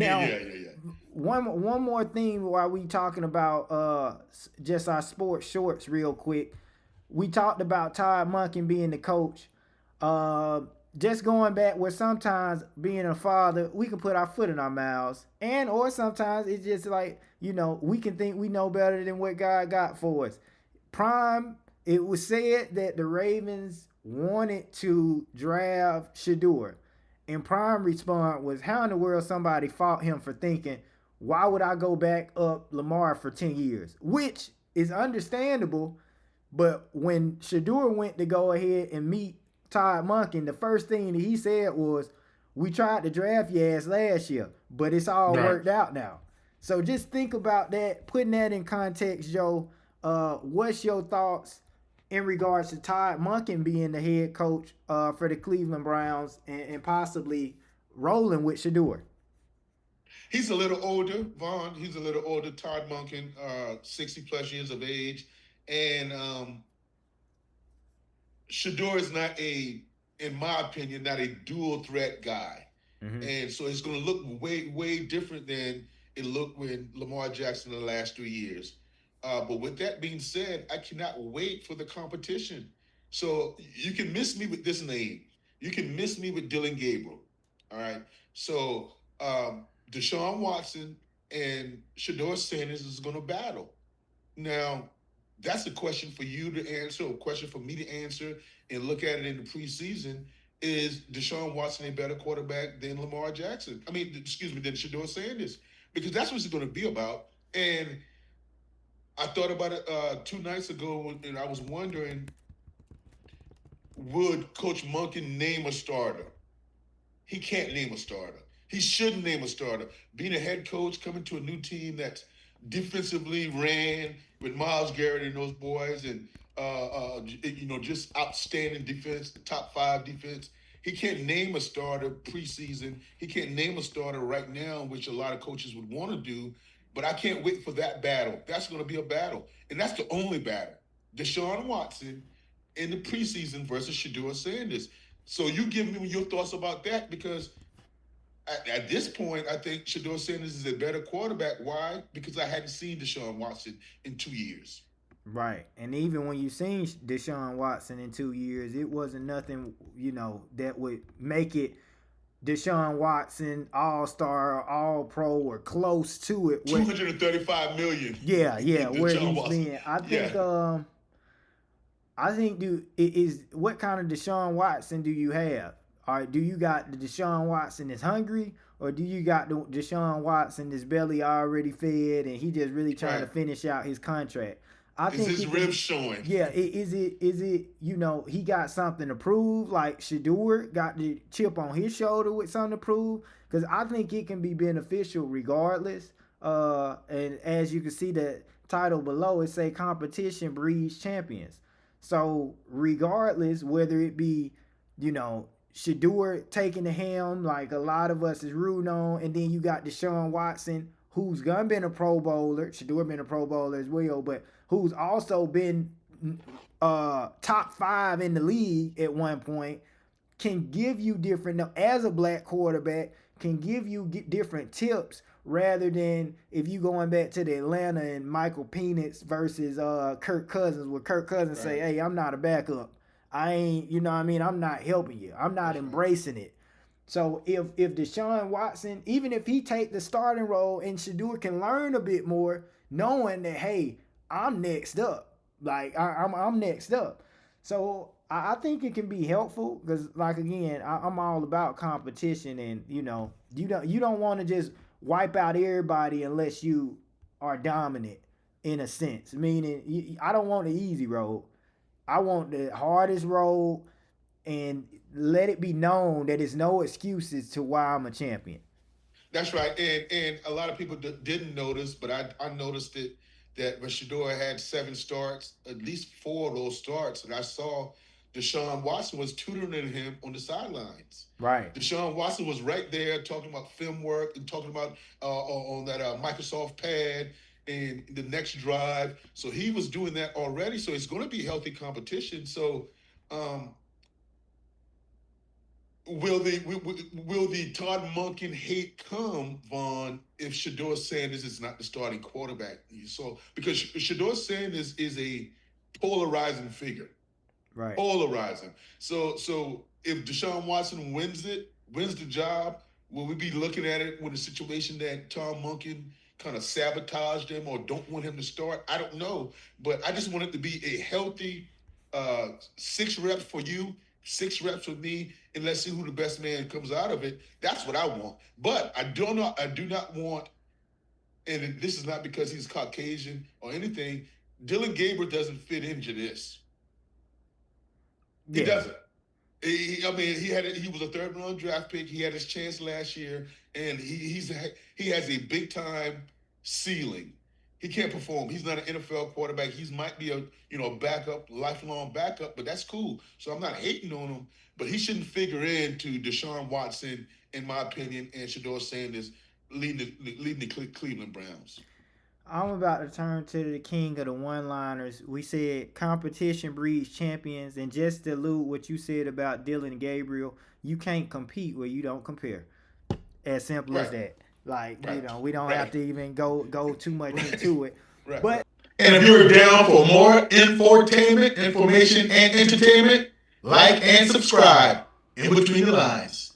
Now, Yeah. one more thing while we talking about just our sports shorts real quick. We talked about Todd Monken being the coach. Uh, just going back where sometimes being a father, we can put our foot in our mouths, and or sometimes it's just like we can think we know better than what God got for us. Prime, it was said that the Ravens wanted to draft Shedeur. And Prime response was, how in the world somebody fought him for thinking, why would I go back up Lamar for 10 years? Which is understandable, but when Shedeur went to go ahead and meet Todd Monken, the first thing that he said was, we tried to draft your ass last year, but it's all Right. worked out now. So just think about that, putting that in context, Joe. What's your thoughts in regards to Todd Monken being the head coach for the Cleveland Browns and possibly rolling with Shedeur? He's a little older, Vaughn. He's a little older. Todd Monken, 60 plus years of age, and Shador is not in my opinion, not a dual threat guy. Mm-hmm. And so it's going to look way different than it looked when Lamar Jackson in the last 3 years. But with that being said, I cannot wait for the competition. So you can miss me with this name. You can miss me with Dylan Gabriel. All right. So Deshaun Watson and Shador Sanders is going to battle. Now, that's a question for you to answer, a question for me to answer, and look at it in the preseason. Is Deshaun Watson a better quarterback than Lamar Jackson? I mean, excuse me, than Shador Sanders? Because that's what it's going to be about. And I thought about it 2 nights ago, and I was wondering, would Coach Monken name a starter? He can't name a starter. He shouldn't name a starter. Being a head coach, coming to a new team that's defensively ran with Miles Garrett and those boys, and just outstanding defense, top five defense. He can't name a starter preseason. He can't name a starter right now, which a lot of coaches would want to do. But I can't wait for that battle. That's going to be a battle, and that's the only battle. Deshaun Watson in the preseason versus Shedeur Sanders. So you give me your thoughts about that because at this point, I think Shedeur Sanders is a better quarterback. Why? Because I hadn't seen Deshaun Watson in 2 years. Right. And even when you seen Deshaun Watson in 2 years, it wasn't nothing, that would make it Deshaun Watson all star, all pro, or close to it. What 235 million. yeah, where Deshaun he's Watson. been. Yeah. I think do is what kind of Deshaun Watson do you have? All right, do you got the Deshaun Watson that's hungry, or do you got the Deshaun Watson that's belly already fed and he just really trying to Right. finish out his contract? I Is think his it can ribs be. showing? Yeah, is it he got something to prove like Shedeur got the chip on his shoulder with something to prove? Because I think it can be beneficial regardless. And as you can see the title below, it say competition breeds champions. So regardless, whether it be, Shedeur taking the helm, like a lot of us is rooting on, and then you got Deshaun Watson, who's gonna been a Pro Bowler. Shedeur been a Pro Bowler as well, but who's also been top five in the league at one point, can give you different as a black quarterback can give you different tips rather than if you going back to the Atlanta and Michael Penix versus Kirk Cousins, where Kirk Cousins say, Right. "Hey, I'm not a backup. I ain't, you know what I mean? I'm not helping you. I'm not That's right. embracing it." So if Deshaun Watson, even if he take the starting role and Shedeur can learn a bit more, knowing that hey, I'm next up. Like I'm next up. So I think it can be helpful because like again, I'm all about competition and you don't want to just wipe out everybody unless you are dominant in a sense. Meaning I don't want the easy road. I want the hardest road and let it be known that there's no excuses to why I'm a champion. That's right. And a lot of people didn't notice, but I noticed it that when Shador had 7 starts, at least 4 of those starts, and I saw Deshaun Watson was tutoring him on the sidelines. Right. Deshaun Watson was right there talking about film work and talking about on that Microsoft pad and the next drive. So he was doing that already. So it's going to be healthy competition. So um, will the Todd Monken hate come, Vaughn, if Shedeur Sanders is not the starting quarterback? So because Shedeur Sanders is a polarizing figure, Right. polarizing. So if Deshaun Watson wins the job, will we be looking at it with a situation that Tom Monken kind of sabotaged him or don't want him to start? I don't know, but I just want it to be a healthy 6 reps for you, 6 reps for me, and let's see who the best man comes out of it. That's what I want. But I do not want, and this is not because he's Caucasian or anything. Dylan Gabriel doesn't fit into this. He Yeah. doesn't. I mean, he was a third round draft pick. He had his chance last year, and he has a big time ceiling. He can't perform. He's not an NFL quarterback. He might be a backup, lifelong backup, but that's cool. So I'm not hating on him, but he shouldn't figure into Deshaun Watson, in my opinion, and Shedeur Sanders leading the Cleveland Browns. I'm about to turn to the king of the one-liners. We said competition breeds champions, and just to allude what you said about Dylan Gabriel, you can't compete where you don't compare. As simple as that. Like we don't have to even go too much into it. Right. But and if you're down for more infotainment, information, and entertainment, like and subscribe in between the lines.